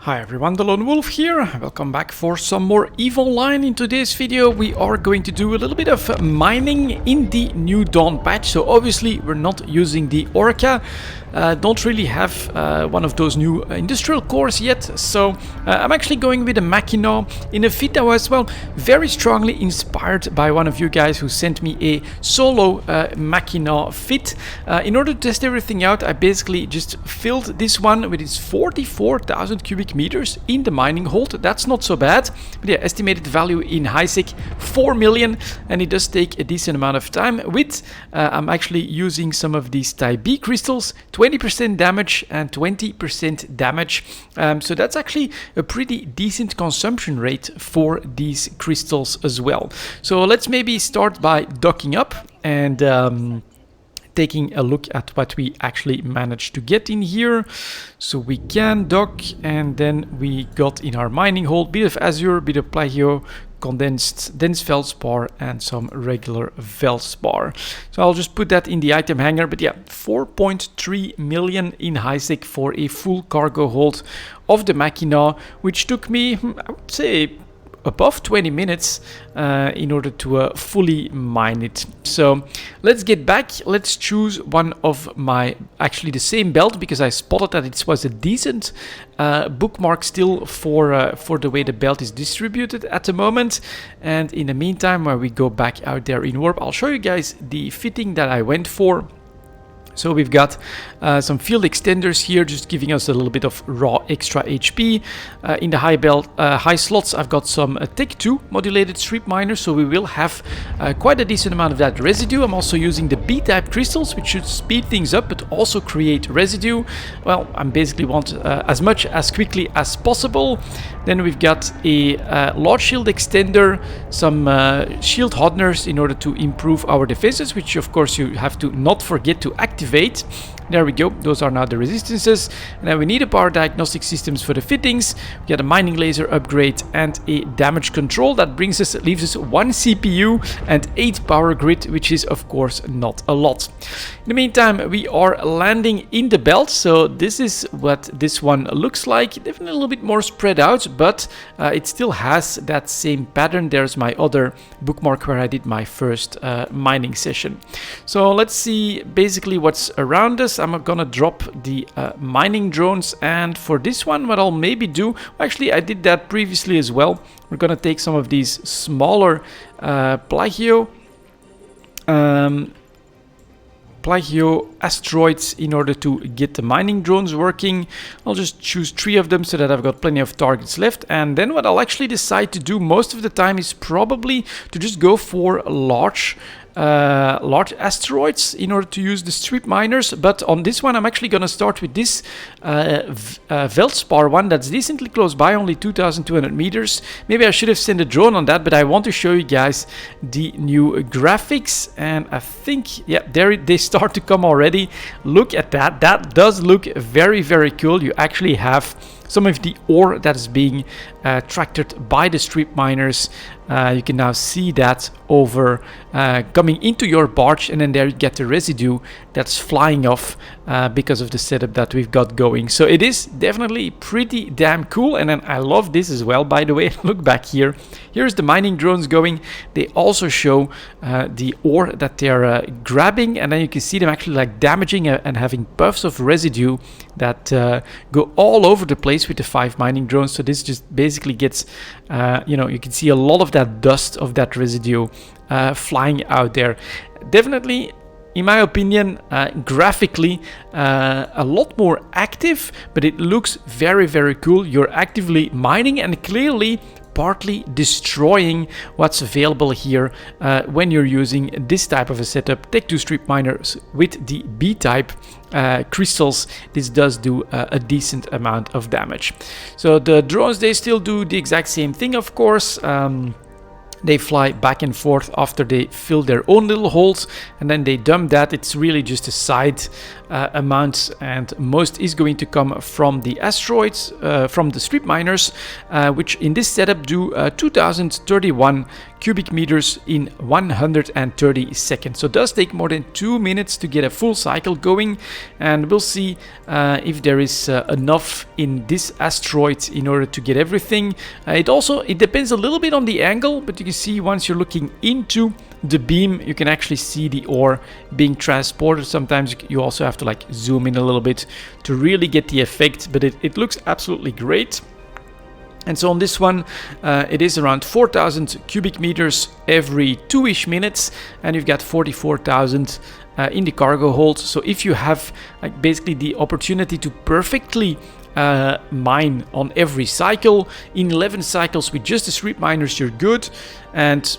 Hi everyone, delonewolf here. Welcome back for some more EVE Online. In today's video we are going to do a little bit of mining in the New Dawn patch. So obviously we're not using the Orca. Don't really have one of those new industrial cores yet. So I'm actually going with a Mackinaw in a fit that was, well, very strongly inspired by one of you guys who sent me a solo Mackinaw fit. In order to test everything out, I basically just filled this one with its 44,000 cubic meters in the mining hold. That's not so bad, but yeah, estimated value in HiSec 4 million, and it does take a decent amount of time. With I'm actually using some of these Type B crystals, 20% damage and 20% damage, so that's actually a pretty decent consumption rate for these crystals as well. So let's maybe start by docking up and taking a look at what we actually managed to get in here. So we can dock, and then we got in our mining hold bit of azure, bit of plagio, condensed dense feldspar, and some regular feldspar. So I'll just put that in the item hanger. But yeah, 4.3 million in HiSec for a full cargo hold of the Mackinaw, which took me, I would say, above 20 minutes in order to fully mine it. So let's get back. Let's choose one of my, actually the same belt, because I spotted that it was a decent bookmark still for the way the belt is distributed at the moment. And in the meantime, while we go back out there in warp, I'll show you guys the fitting that I went for. So we've got some field extenders here, just giving us a little bit of raw extra HP. In the high slots, I've got some Tech 2 modulated strip miners, so we will have quite a decent amount of that residue. I'm also using the B-type crystals, which should speed things up, but also create residue. Well, I basically want as much as quickly as possible. Then we've got a large shield extender, some shield hardeners in order to improve our defenses, which of course you have to not forget to activate. There we go, those are now the resistances. And then we need a power diagnostic systems for the fittings. We got a mining laser upgrade and a damage control. That leaves us 1 CPU and 8 power grid, which is of course not a lot. In the meantime, we are landing in the belt. So this is what this one looks like. Definitely a little bit more spread out, but it still has that same pattern. There's my other bookmark where I did my first mining session. So let's see basically what's around us. I'm gonna drop the mining drones, and for this one what I'll maybe do, actually I did that previously as well, we're gonna take some of these smaller plagio asteroids in order to get the mining drones working. I'll just choose 3 of them so that I've got plenty of targets left. And then what I'll actually decide to do most of the time is probably to just go for large asteroids in order to use the strip miners. But on this one I'm actually going to start with this Veldspar one that's decently close by, only 2,200 meters. Maybe I should have sent a drone on that, but I want to show you guys the new graphics, and I think, yeah, there they start to come already. Look at that. That does look very, very cool. You actually have some of the ore that is being tractored by the strip miners. You can now see that over coming into your barge, and then there you get the residue that's flying off because of the setup that we've got going. So it is definitely pretty damn cool. And then I love this as well, by the way. Look back here. Here's the mining drones going. They also show the ore that they're grabbing, and then you can see them actually like damaging and having puffs of residue that go all over the place with the 5 mining drones. So this just basically gets, you can see a lot of that dust of that residue flying out there. Definitely, in my opinion, graphically a lot more active, but it looks very, very cool. You're actively mining and clearly partly destroying what's available here when you're using this type of a setup. Tech 2 strip miners with the B-type crystals. This does do a decent amount of damage. So the drones, they still do the exact same thing, of course. They fly back and forth after they fill their own little holes, and then they dump that. It's really just a side amount, and most is going to come from the asteroids, from the strip miners, which in this setup do 2031 cubic meters in 130 seconds. So it does take more than 2 minutes to get a full cycle going, and we'll see if there is enough in this asteroid in order to get everything. It depends a little bit on the angle, but you can see once you're looking into the beam, you can actually see the ore being transported. Sometimes you also have to like zoom in a little bit to really get the effect, but it looks absolutely great. And so on this one, it is around 4,000 cubic meters every 2-ish minutes, and you've got 44,000 in the cargo hold. So if you have like basically the opportunity to perfectly mine on every cycle, in 11 cycles with just the strip miners, you're good. And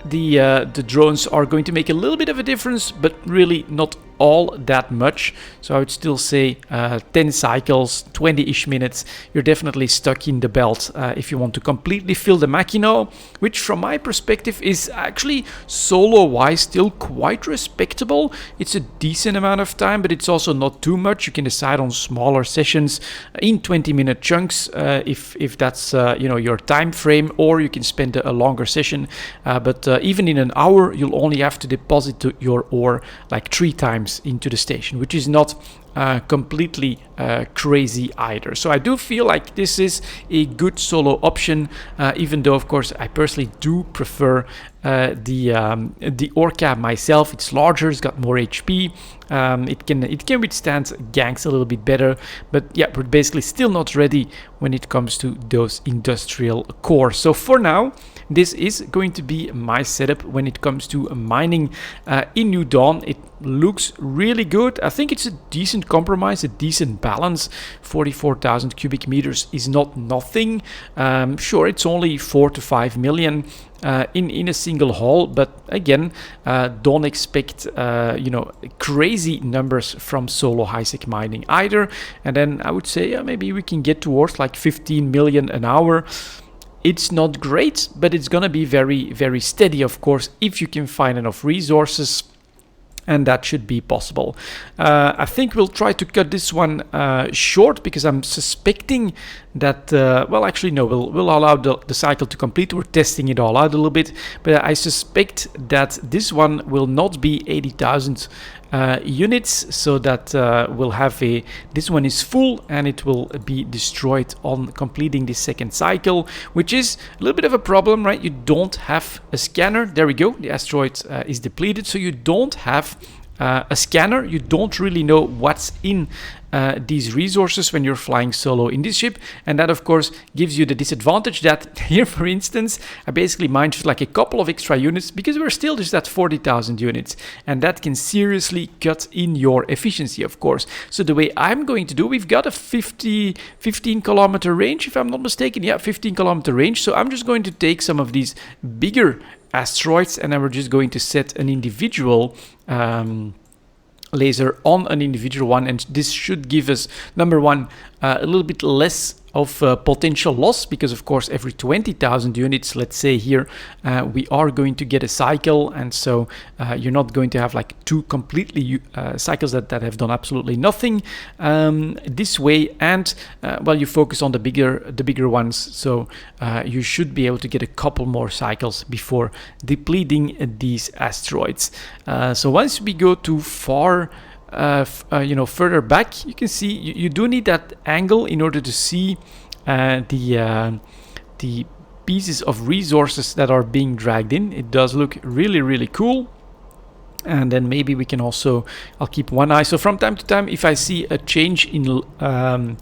the drones are going to make a little bit of a difference, but really not all that much. So I would still say 10 cycles, 20-ish minutes, you're definitely stuck in the belt if you want to completely fill the Mackinaw, which from my perspective is actually solo-wise still quite respectable. It's a decent amount of time, but it's also not too much. You can decide on smaller sessions in 20-minute chunks if that's your time frame, or you can spend a longer session. But even in an hour, you'll only have to deposit your ore like 3 times into the station, which is not completely crazy either. So I do feel like this is a good solo option, even though of course I personally do prefer the Orca myself. It's larger, it's got more HP, it can withstand ganks a little bit better, but yeah, we're basically still not ready when it comes to those industrial cores. So for now, this is going to be my setup when it comes to mining in New Dawn. It looks really good. I think it's a decent compromise, a decent balance. 44,000 cubic meters is not nothing. Sure, it's only 4 to 5 million in a single haul, but again, don't expect crazy numbers from solo high-sec mining either. And then I would say maybe we can get towards like 15 million an hour. It's not great, but it's gonna be very, very steady, of course, if you can find enough resources, and that should be possible. I think we'll try to cut this one short, because I'm suspecting that, well, actually, no, we'll allow the cycle to complete. We're testing it all out a little bit, but I suspect that this one will not be 80,000 units, so that we'll have this one is full and it will be destroyed on completing the second cycle, which is a little bit of a problem, right? You don't have a scanner. There we go, the asteroid is depleted, so you don't have a scanner. You don't really know what's in these resources when you're flying solo in this ship, and that of course gives you the disadvantage that here, for instance, I basically mined just like a couple of extra units because we're still just at 40,000 units, and that can seriously cut in your efficiency, of course. So the way I'm going to do, we've got a 15 kilometer range, if I'm not mistaken. Yeah, 15 kilometer range. So I'm just going to take some of these bigger asteroids, and then we're just going to set an individual laser on an individual one, and this should give us, number one, a little bit less of potential loss, because of course every 20,000 units, let's say here, we are going to get a cycle, and so you're not going to have like 2 completely cycles that have done absolutely nothing this way, and well, you focus on the bigger ones, so you should be able to get a couple more cycles before depleting these asteroids. So once we go too far further back, you can see you do need that angle in order to see the pieces of resources that are being dragged in. It does look really, really cool. And then maybe we can also, I'll keep one eye. So from time to time, if I see a change in the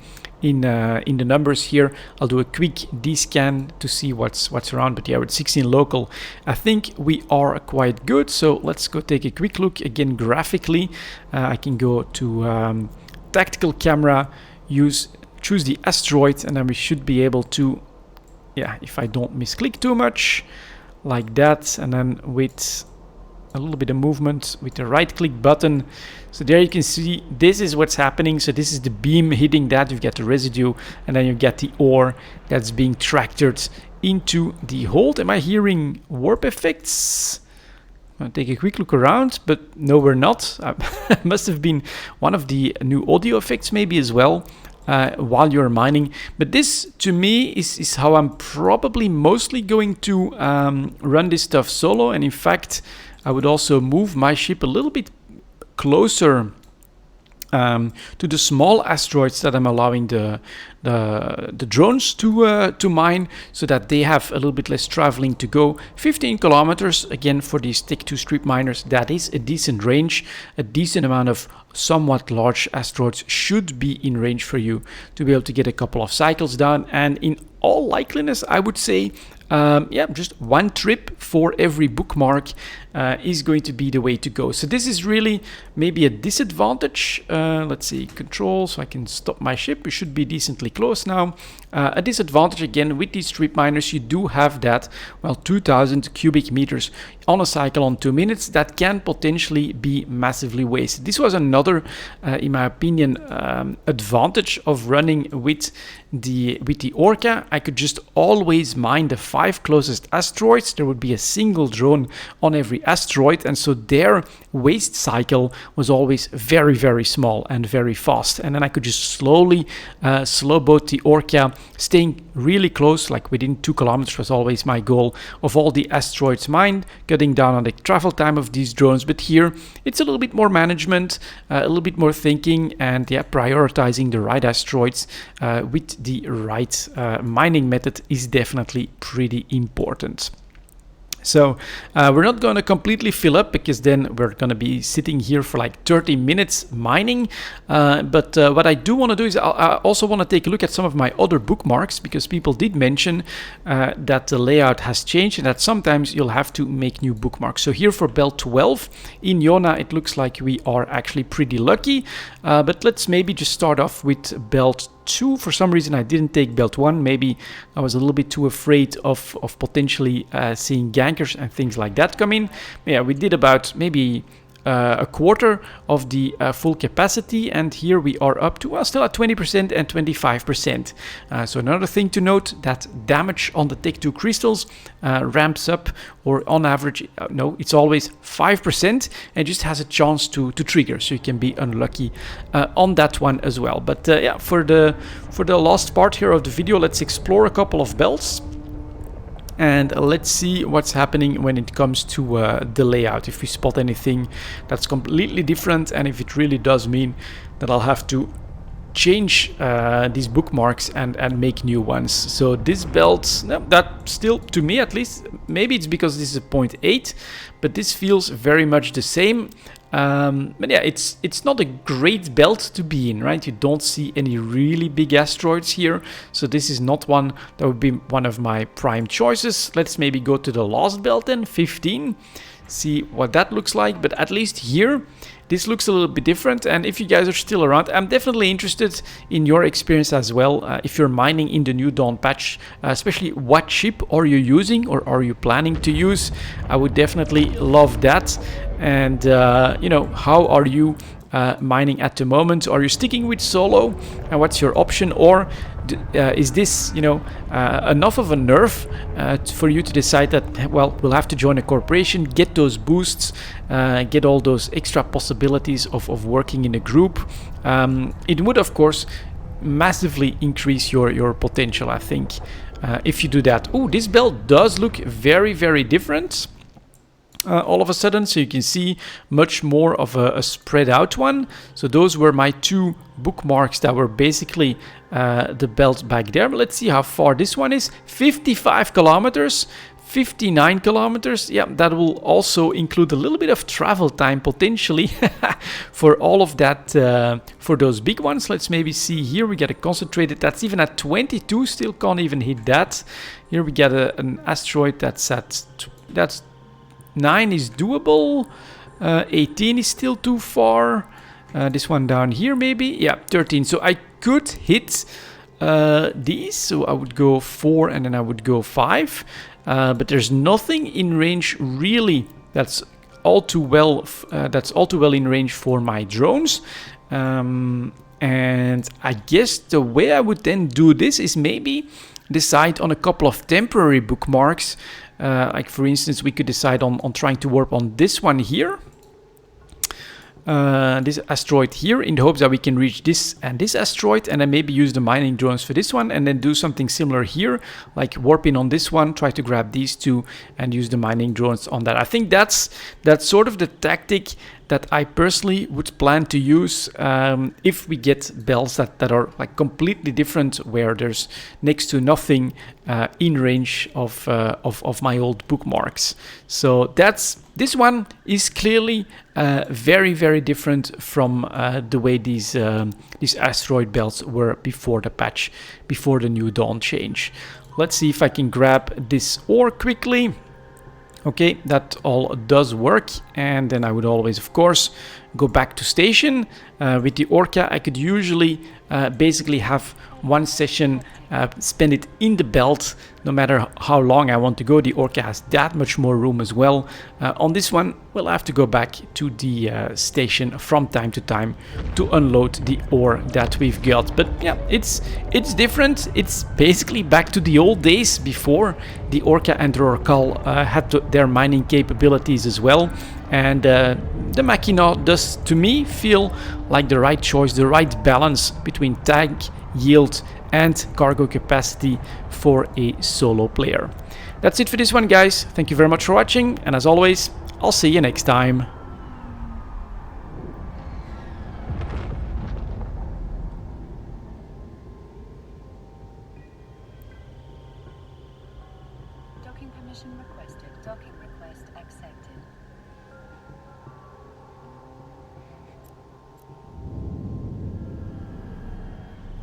numbers here, I'll do a quick D-scan to see what's around. But yeah, with 16 local, I think we are quite good. So let's go take a quick look again graphically. I can go to tactical camera, choose the asteroid, and then we should be able to, yeah, if I don't misclick too much, like that, and then with a little bit of movement with the right click button. So there you can see this is what's happening. So this is the beam hitting that, you've got the residue, and then you get the ore that's being tractored into the hold. Am I hearing warp effects? take a quick look around, but no, we're not. Must have been one of the new audio effects maybe as well while you're mining. But this, to me, is how I'm probably mostly going to run this stuff solo. And in fact, I would also move my ship a little bit closer to the small asteroids that I'm allowing the drones to mine, so that they have a little bit less traveling to go. 15 kilometers, again, for these Tech 2 strip miners, that is a decent range. A decent amount of somewhat large asteroids should be in range for you to be able to get a couple of cycles done. And in all likeliness, I would say, yeah, just one trip for every bookmark is going to be the way to go. So this is really maybe a disadvantage. Let's see, control, so I can stop my ship. We should be decently close now. A disadvantage, again, with these strip miners, you do have that, well, 2000 cubic meters on a cycle on 2 minutes. That can potentially be massively wasted. This was another, in my opinion, advantage of running with the Orca. I could just always mine the 5 closest asteroids. There would be a single drone on every asteroid, and so their waste cycle was always very, very small and very fast. And then I could just slowly slow boat the Orca, staying really close, like within 2 kilometers was always my goal of all the asteroids mined, cutting down on the travel time of these drones. But here it's a little bit more management, a little bit more thinking, and yeah, prioritizing the right asteroids with the right mining method is definitely pretty important. So we're not going to completely fill up, because then we're going to be sitting here for like 30 minutes mining. But what I do want to do is I also want to take a look at some of my other bookmarks, because people did mention that the layout has changed and that sometimes you'll have to make new bookmarks. So here for belt 12 in Iona, it looks like we are actually pretty lucky. But let's maybe just start off with belt 2. For some reason I didn't take belt 1. Maybe I was a little bit too afraid of potentially seeing gankers and things like that come in. Yeah, we did about maybe a quarter of the full capacity, and here we are up to, well, still at 20% and 25%. So another thing to note, that damage on the Tech 2 crystals ramps up, or on average, no, it's always 5%, and just has a chance to trigger, so you can be unlucky on that one as well. But yeah, for the last part here of the video, let's explore a couple of belts. And let's see what's happening when it comes to the layout, if we spot anything that's completely different, and if it really does mean that I'll have to change these bookmarks and make new ones. So this belt, no, that still, to me at least, maybe it's because this is a 0.8, but this feels very much the same. But yeah, it's not a great belt to be in, right? You don't see any really big asteroids here, so this is not one that would be one of my prime choices. Let's maybe go to the last belt then, 15, see what that looks like. But at least here, this looks a little bit different. And if you guys are still around, I'm definitely interested in your experience as well. If you're mining in the new Dawn patch, especially what ship are you using or are you planning to use? I would definitely love that. And you know, how are you mining at the moment? Are you sticking with solo, and what's your option? Or is this, you know, enough of a nerf for you to decide that, well, we'll have to join a corporation, get those boosts, get all those extra possibilities of working in a group? It would, of course, massively increase your potential, I think, if you do that. Oh, this belt does look very, very different. All of a sudden, so you can see much more of a spread out one. So those were my 2 bookmarks that were basically the belt back there. But let's see how far this one is. 55 kilometers, 59 kilometers. Yeah, that will also include a little bit of travel time potentially for all of that, for those big ones. Let's maybe see here. We get a concentrated, that's even at 22, still can't even hit that. Here we get an asteroid that's at, that's 9 is doable, 18 is still too far, this one down here maybe, yeah, 13. So I could hit these, so I would go 4 and then I would go 5, but there's nothing in range really that's all too well in range for my drones. And I guess the way I would then do this is maybe decide on a couple of temporary bookmarks Like for instance, we could decide on trying to warp on this one here. This asteroid here, in the hopes that we can reach this and this asteroid, and then maybe use the mining drones for this one, and then do something similar here, like warp in on this one, try to grab these two and use the mining drones on that. I think that's sort of the tactic that I personally would plan to use if we get belts that are like completely different, where there's next to nothing in range of my old bookmarks. So this one is clearly very, very different from the way these asteroid belts were before the patch, before the New Dawn change. Let's see if I can grab this ore quickly. Okay, that all does work, and then I would always, of course, go back to station. With the Orca, I could usually basically have one session, spend it in the belt, no matter how long I want to go. The Orca has that much more room as well. On this one, we'll have to go back to the station from time to time to unload the ore that we've got. But yeah, it's different. It's basically back to the old days before the Orca and Rorcal had their mining capabilities as well. And the Mackinaw does, to me, feel like the right choice, the right balance between tank, yield, and cargo capacity for a solo player. That's it for this one, guys. Thank you very much for watching, and as always, I'll see you next time. Docking permission requested. Docking request accepted.